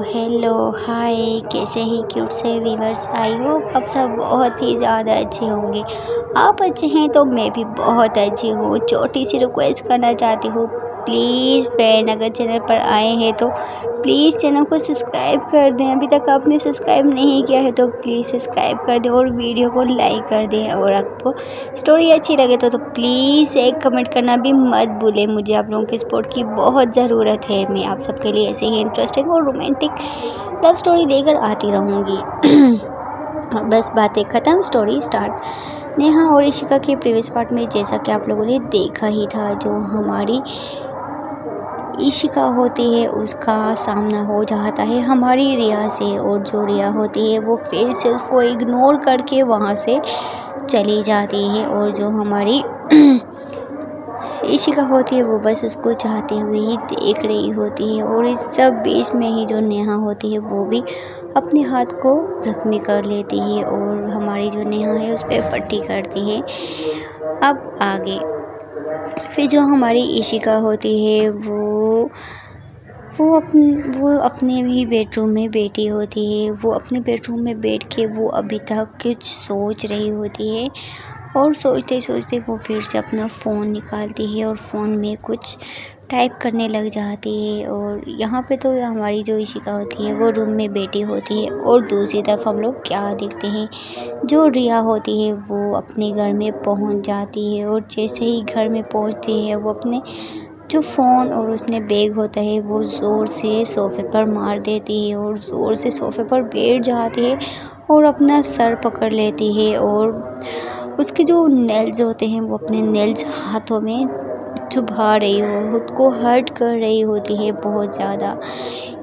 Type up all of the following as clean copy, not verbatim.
Hello hi, कैसे हैं cute से व्यूअर्स। आई होप आप सब बहुत ही ज़्यादा अच्छे होंगे। आप अच्छे हैं तो मैं भी बहुत अच्छी हूँ। छोटी सी रिक्वेस्ट करना चाहती हूँ, प्लीज़ फ्रेंड अगर चैनल पर आए हैं तो प्लीज़ चैनल को सब्सक्राइब कर दें। अभी तक आपने सब्सक्राइब नहीं किया है तो प्लीज़ सब्सक्राइब कर दें और वीडियो को लाइक कर दें। और आपको स्टोरी अच्छी लगे तो प्लीज़ एक कमेंट करना भी मत भूलें। मुझे आप लोगों की सपोर्ट की बहुत ज़रूरत है। मैं आप सबके लिए ऐसे ही इंटरेस्टिंग और रोमांटिक लव स्टोरी लेकर आती रहूँगी। बस बातें ख़त्म, स्टोरी स्टार्ट। नेहा और इशिका के प्रीवियस पार्ट में जैसा कि आप लोगों ने देखा ही था, जो हमारी इशिका होती है उसका सामना हो जाता है हमारी रिया से, और जो रिया होती है वो फिर से उसको इग्नोर करके वहाँ से चली जाती है। और जो हमारी इशिका होती है वो बस उसको चाहते हुए ही देख रही होती है। और इस सब बीच में ही जो नेहा होती है वो भी अपने हाथ को जख्मी कर लेती है और हमारी जो नेहा है उस पर पट्टी करती है। अब आगे फिर जो हमारी इशिका होती है वो अपने भी बेडरूम में बैठी होती है। वो अपने बेडरूम में बैठ के वो अभी तक कुछ सोच रही होती है, और सोचते सोचते वो फिर से अपना फ़ोन निकालती है और फ़ोन में कुछ टाइप करने लग जाती है। और यहाँ पे तो हमारी जो इशिका होती है वो रूम में बैठी होती है, और दूसरी तरफ हम लोग क्या देखते हैं, जो रिया होती है वो अपने घर में पहुँच जाती है। और जैसे ही घर में पहुँचती है वो अपने जो फ़ोन और उसने बैग होता है वो ज़ोर से सोफ़े पर मार देती है और ज़ोर से सोफ़े पर बैठ जाती है और अपना सर पकड़ लेती है। और उसके जो नेल्स होते हैं वो अपने नेल्स हाथों में चुभा रही हो, खुद को हर्ट कर रही होती है बहुत ज़्यादा।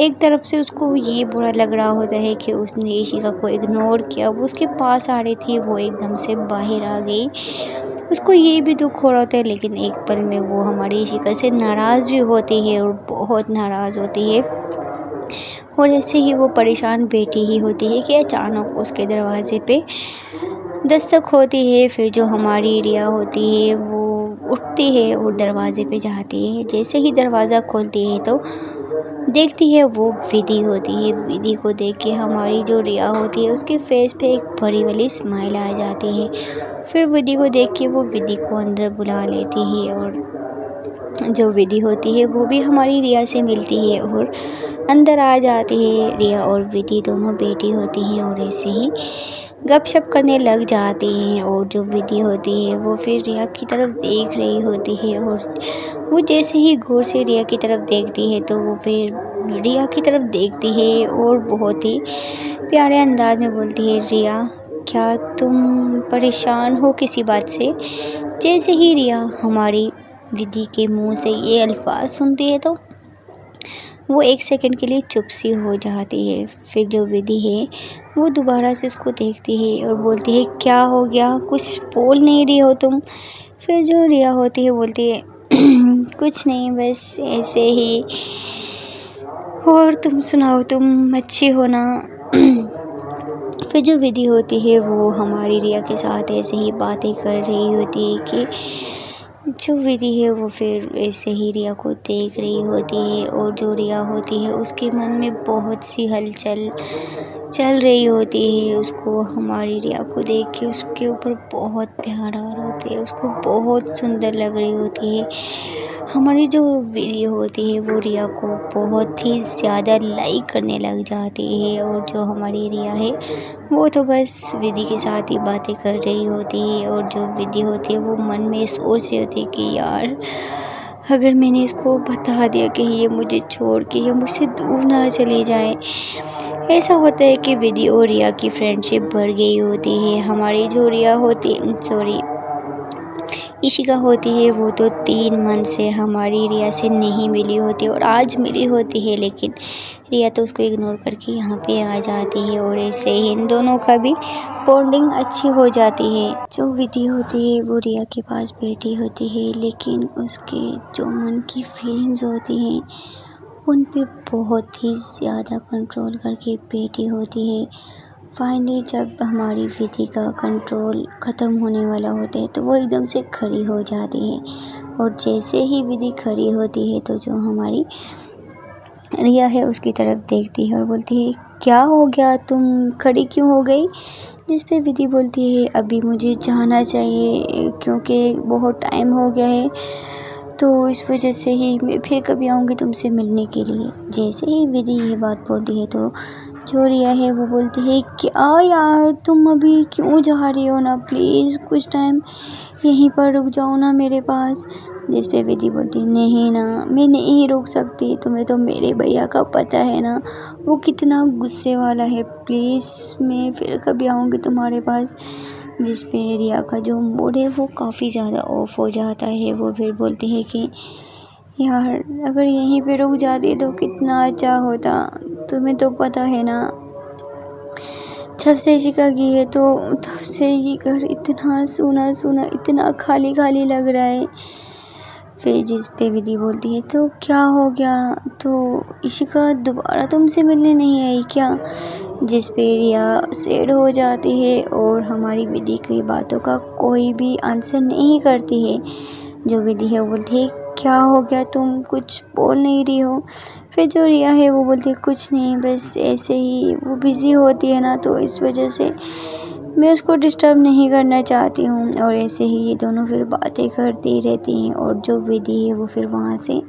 एक तरफ से उसको ये बुरा लग रहा होता है कि उसने इशिका को इग्नोर किया। वो उसके पास आ रही थी, वो एकदम से बाहर आ गई। उसको ये भी दुख हो रहा होता है, लेकिन एक पल में वो हमारी इशिका से नाराज़ भी होती है और बहुत नाराज़ होती है। और ऐसे ही वो परेशान बैठी ही होती है कि अचानक उसके दरवाजे पे दस्तक होती है। फिर जो हमारी रिया होती है वो उठती है और दरवाजे पे जाती है। जैसे ही दरवाज़ा खोलती है तो देखती है वो विधि होती है। विधि को देख के हमारी जो रिया होती है उसके फेस पे एक बड़ी वाली स्माइल आ जाती है। फिर विधि को देख के वो विधि को अंदर बुला लेती है, और जो विधि होती है वो भी हमारी रिया से मिलती है और अंदर आ जाती है। रिया और विधि दोनों बेटी होती हैं और ऐसे ही गपशप करने लग जाती हैं। और जो विधि होती है वो फिर रिया की तरफ देख रही होती है, और वो जैसे ही गौर से रिया की तरफ देखती है तो वो फिर रिया की तरफ देखती है और बहुत ही प्यारे अंदाज में बोलती है, रिया क्या तुम परेशान हो किसी बात से। जैसे ही रिया हमारी विधि के मुंह से ये अल्फाज सुनती है तो वो एक सेकंड के लिए चुप सी हो जाती है। फिर जो विधि है वो दोबारा से उसको देखती है और बोलती है, क्या हो गया, कुछ बोल नहीं रही हो तुम। फिर जो रिया होती है बोलती है, कुछ नहीं, बस ऐसे ही। और तुम सुनाओ, तुम अच्छी हो ना। फिर जो विधि होती है वो हमारी रिया के साथ ऐसे ही बातें कर रही होती है कि जो विधि है वो फिर ऐसे ही रिया को देख रही होती है। और जो रिया होती है उसके मन में बहुत सी हलचल चल रही होती है। उसको हमारी रिया को देख के उसके ऊपर बहुत प्यार आ रहा होता है, उसको बहुत सुंदर लग रही होती है। हमारी जो विधि होती है वो रिया को बहुत ही ज़्यादा लाइक करने लग जाती है। और जो हमारी रिया है वो तो बस विधि के साथ ही बातें कर रही होती है। और जो विधि होती है वो मन में सोच रही होती है कि यार, अगर मैंने इसको बता दिया कि ये मुझे छोड़ के या मुझसे दूर ना चली जाए। ऐसा होता है कि विधि और रिया की फ्रेंडशिप बढ़ गई होती है। हमारी जो रिया होती इशिका होती है वो तो 3 मंथ से हमारी रिया से नहीं मिली होती और आज मिली होती है, लेकिन रिया तो उसको इग्नोर करके यहाँ पे आ जाती है। और ऐसे ही इन दोनों का भी बॉन्डिंग अच्छी हो जाती है। जो विधि होती है वो रिया के पास बैठी होती है, लेकिन उसके जो मन की फीलिंग्स होती हैं उन पे बहुत ही ज़्यादा कंट्रोल करके बैठी होती है। फाइनली जब हमारी विधि का कंट्रोल ख़त्म होने वाला होता है तो वो एकदम से खड़ी हो जाती है। और जैसे ही विधि खड़ी होती है तो जो हमारी रिया है उसकी तरफ देखती है और बोलती है क्या हो गया, तुम खड़ी क्यों हो गई। जिस पे विधि बोलती है अभी मुझे जाना चाहिए क्योंकि बहुत टाइम हो गया है, तो इस वजह से ही मैं फिर कभी आऊँगी तुमसे मिलने के लिए। जैसे ही विधि ये बात बोलती है तो जो रिया है वो बोलती है क्या यार तुम अभी क्यों जा रही हो ना, प्लीज़ कुछ टाइम यहीं पर रुक जाओ ना मेरे पास। जिस पे विधि बोलती नहीं ना, मैं नहीं रुक सकती, तुम्हें तो मेरे भैया का पता है ना वो कितना गुस्से वाला है, प्लीज़ मैं फिर कभी आऊँगी तुम्हारे पास। जिस पे रिया का जो मूड है वो काफ़ी ज़्यादा ऑफ हो जाता है। वो फिर बोलती है कि यार अगर यहीं पे रुक जाती तो कितना अच्छा होता, तुम्हें तो पता है ना जब से इशिका की है तो तब से ये घर इतना सूना सूना इतना खाली खाली लग रहा है। फिर जिस पे विधि बोलती है तो क्या हो गया, तो इशिका दोबारा तुमसे मिलने नहीं आई क्या। जिस पे रिया सैड हो जाती है और हमारी विधि की बातों का कोई भी आंसर नहीं करती है। जो विधि है वो बोलती है क्या हो गया, तुम कुछ बोल नहीं रही हो। फिर जो रिया है वो बोलती है कुछ नहीं, बस ऐसे ही वो बिज़ी होती है ना तो इस वजह से मैं उसको डिस्टर्ब नहीं करना चाहती हूँ। और ऐसे ही ये दोनों फिर बातें करती रहती हैं और जो विधि है वो फिर वहाँ से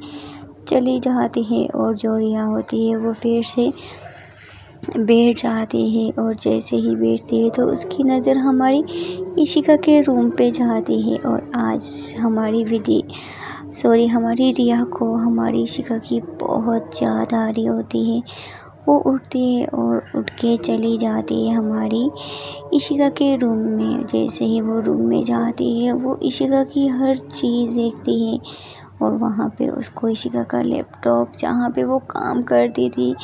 चली जाती है और जो रिया होती है वो फिर से बैठ जाती है। और जैसे ही बैठती है तो उसकी नज़र हमारी इशिका के रूम पे जाती है और आज हमारी रिया को हमारी इशिका की बहुत याद आ रही होती है। वो उठती है और उठ के चली जाती है हमारी इशिका के रूम में। जैसे ही वो रूम में जाती है वो इशिका की हर चीज़ देखती है और वहाँ पे उसको इशिका का लैपटॉप जहाँ पे वो काम करती थी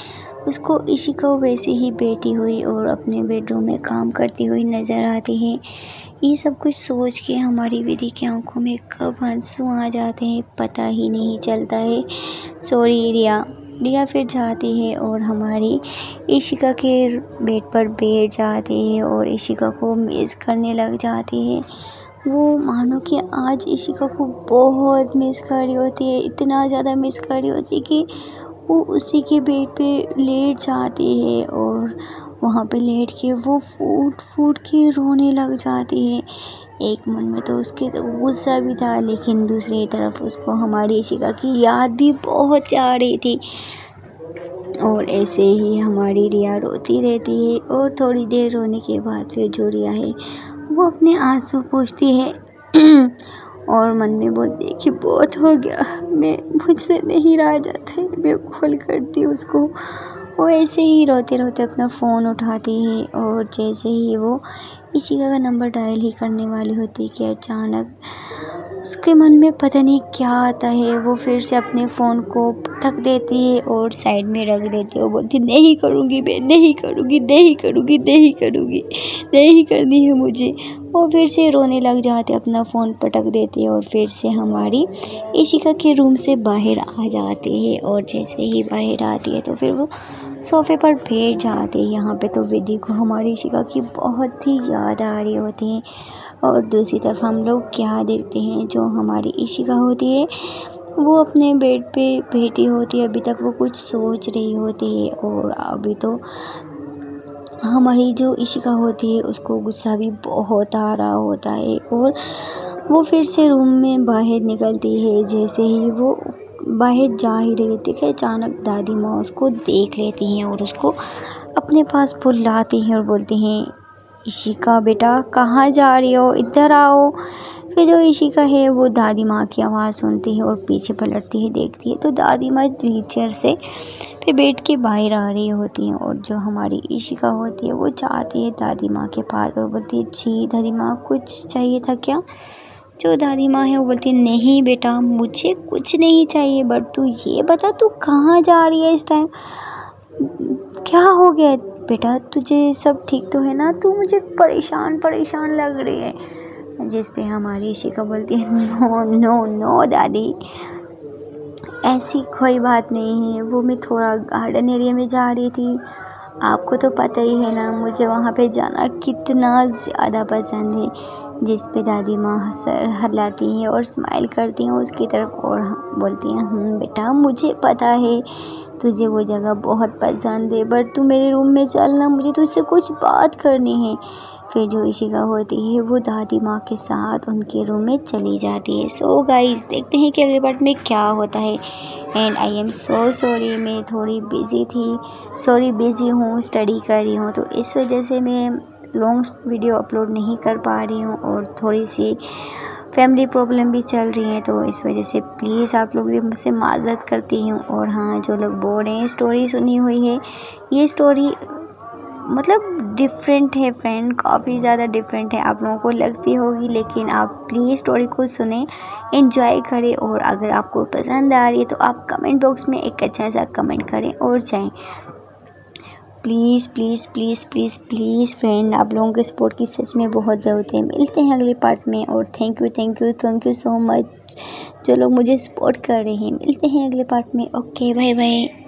उसको इशिका वैसे ही बैठी हुई और अपने बेडरूम में काम करती हुई नज़र आती है। ये सब कुछ सोच के हमारी विधि की आंखों में कब आंसू आ जाते हैं पता ही नहीं चलता है। सॉरी रिया फिर जाती है और हमारी इशिका के बेड पर बैठ जाती है और इशिका को मिस करने लग जाती है। वो मानो कि आज इशिका को बहुत मिस कर रही होती है, इतना ज़्यादा मिस कर रही होती है कि वो उसी के बेड पे लेट जाती है और वहाँ पे लेट के वो फूट फूट के रोने लग जाती है। एक मन में तो उसके गुस्सा भी था लेकिन दूसरी तरफ उसको हमारी इशिका की याद भी बहुत आ रही थी। और ऐसे ही हमारी रिया रोती रहती है और थोड़ी देर रोने के बाद फिर जो रिया है वो अपने आंसू पोंछती है और मन में बोलती है कि बहुत हो गया, मैं मुझसे नहीं रहा जाता है, मैं कॉल करती हूँ उसको। वो ऐसे ही रोते रोते अपना फ़ोन उठाती है और जैसे ही वो इशिका का नंबर डायल ही करने वाली होती है कि अचानक उसके मन में पता नहीं क्या आता है। वो फिर से अपने फ़ोन को पटक देती है और साइड में रख देती है और बोलती नहीं करूँगी, मैं नहीं करूँगी, नहीं करूँगी, नहीं करूँगी, नहीं करनी है मुझे। वो फिर से रोने लग जाते, अपना फ़ोन पटक देती है और फिर से हमारी इशिका के रूम से बाहर आ जाती है। और जैसे ही बाहर आती है तो फिर वो सोफ़े पर बैठ जाती है। यहाँ पे तो विधि को हमारी इशिका की बहुत ही याद आ रही होती है और दूसरी तरफ हम लोग क्या देखते हैं, जो हमारी इशिका होती है वो अपने बेड पे बैठी होती है। अभी तक वो कुछ सोच रही होती है और अभी तो हमारी जो इशिका होती है उसको गुस्सा भी बहुत आ रहा होता है और वो फिर से रूम में बाहर निकलती है। जैसे ही वो बाहर जा ही रही थी कि अचानक दादी माँ उसको देख लेती हैं और उसको अपने पास बुलाती हैं और बोलती हैं इशिका बेटा कहाँ जा रही हो, इधर आओ। फिर जो इशिका है वो दादी माँ की आवाज़ सुनती है और पीछे पलटती है, देखती है तो दादी माँ व्हीलचेयर से फिर बैठ के बाहर आ रही होती हैं। और जो हमारी इशिका होती है वो जाती है दादी माँ के पास और बोलती है जी दादी माँ कुछ चाहिए था क्या। जो दादी माँ है वो बोलती है नहीं बेटा मुझे कुछ नहीं चाहिए, बट तू ये बता तू कहाँ जा रही है इस टाइम, क्या हो गया बेटा, तुझे सब ठीक तो है ना, तू मुझे परेशान परेशान लग रही है। जिस पे हमारी इशिका बोलती है नो नो नो दादी ऐसी कोई बात नहीं है, वो मैं थोड़ा गार्डन एरिया में जा रही थी, आपको तो पता ही है ना मुझे वहाँ पे जाना कितना ज़्यादा पसंद है। जिस पे दादी माँ सर हिलाती हैं और स्माइल करती हैं उसकी तरफ और बोलती हैं बेटा मुझे पता है तुझे वो जगह बहुत पसंद है, बट तू मेरे रूम में चलना, मुझे तुझसे कुछ बात करनी है। फिर जो इशिका होती है वो दादी माँ के साथ उनके रूम में चली जाती है। सो गाइस, देखते हैं कि अगले पार्ट में क्या होता है। And I am so sorry, मैं थोड़ी बिज़ी हूँ, स्टडी कर रही हूँ, तो इस वजह से मैं लॉन्ग वीडियो अपलोड नहीं कर पा रही हूँ और थोड़ी सी फैमिली प्रॉब्लम भी चल रही है, तो इस वजह से प्लीज़ आप लोग भी मुझसे माज़रत करती हूँ। और हाँ, जो लोग बोल रहे हैं स्टोरी सुनी हुई है, ये स्टोरी मतलब डिफरेंट है फ्रेंड, काफ़ी ज़्यादा डिफरेंट है, आप लोगों को लगती होगी, लेकिन आप प्लीज़ स्टोरी को सुने, एंजॉय करें। और अगर आपको पसंद आ रही है तो आप कमेंट बॉक्स में एक अच्छा सा कमेंट करें और जाएं। Please please please please please friend, आप लोगों के सपोर्ट की सच में बहुत ज़रूरत है। मिलते हैं अगले पार्ट में, और थैंक यू सो मच जो लोग मुझे सपोर्ट कर रहे हैं। मिलते हैं अगले पार्ट में। Okay, bye bye.